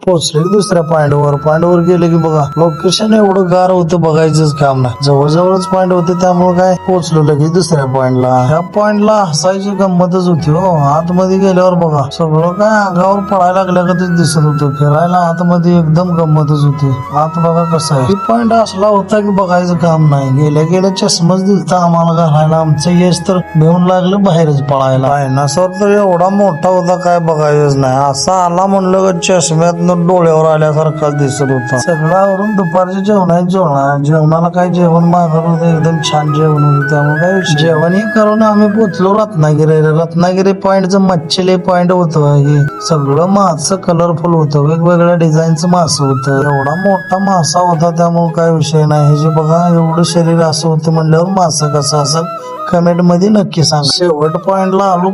पोहोचले दुसऱ्या पॉइंटवर गेले की बघा लोकेशन एवढं गार होतं बघायचंच काम नाही. जवळजवळच पॉइंट होते त्यामुळे काय पोहोचलो लगेच दुसऱ्या पॉइंटला. ह्या पॉइंटला हसायची गंमतच होती हो. आतमध्ये गेल्यावर बघा सगळं काय अंगावर पडायला लागल्यागतच दिसत होतं. फिरायला आतमध्ये एकदम गंमतच होती. आत बघा कसं आहे. पॉइंट असला होता की बघायचं काम नाही. गेल्या चष्माच दिलता आम्हाला घालायला. आमचं यश तर भेऊन लागलं बाहेरच पळायला. डायनासोर तर एवढा मोठा होता काय बघायच नाही. असा आला म्हणलं का चष्म्यात डोळ्यावर आल्यासारखा दिसत होता. सगळ्यावरून दुपारच्या जेवणाला काय जेवण मागवलं होतं. एकदम छान जेवण होतं. त्यामुळे काय जेवण हे करून आम्ही पोचलो रत्नागिरी पॉइंटचं मच्छले पॉइंट होतं. हे सगळं मासं कलरफुल होतं. वेगवेगळ्या डिझाईनचं मासं होतं. एवढा मोठा मासा होता त्यामुळे काय विषय नाही. हे जे बघा एवढं शरीर असं होतं म्हणल्यावर मासा कसं असेल कमेंट मध्ये नक्की सांग. शेवट पॉइंटला आलो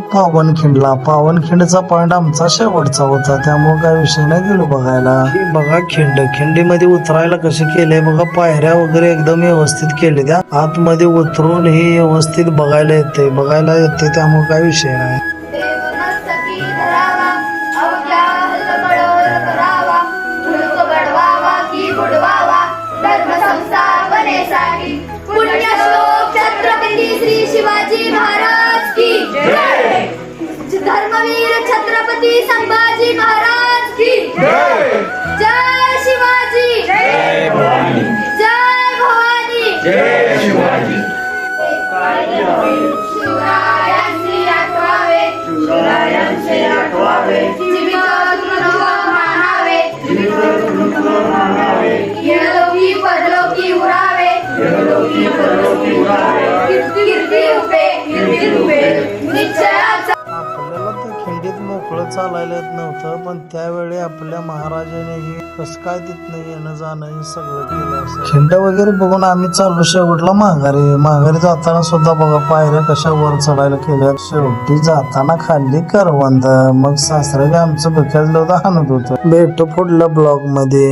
पावनखिंडचा पॉइंट आमचा शेवटचा होता त्यामुळे काय विषय नाही गेलो बघायला. बघा खिंडीमध्ये उतरायला कसे केले बघा. पायऱ्या वगैरे एकदम व्यवस्थित केले. त्या आतमध्ये उतरून हे व्यवस्थित बघायला येते त्यामुळे काय विषय नाही. श्री शिवाजी महाराज की जय. धर्मवीर छत्रपती संभाजी महाराज की जय. जय शिवाजी, जय भवानी, जय भवानी, जय शिवाजी. शिवरायांचे आठवावे जीवित मानावे इहलोकी परलोकी उरावे आपल्याला तर खिंडीत मोकळं चालायला येत नव्हतं पण त्यावेळी आपल्या महाराजाने हे कसं काय तिथनं येणं जाणं हे सगळं केलं असं. खिंड वगैरे बघून आम्ही चाललो शेवटला माघारी जाताना सुद्धा बघा पायऱ्या कशा वर चढायला केल्या. शेवटी जाताना खाल्ली करवंद. मग सासरे आमचं बघायला होतं हाणत होतं. भेटू पुढल्या ब्लॉग मध्ये.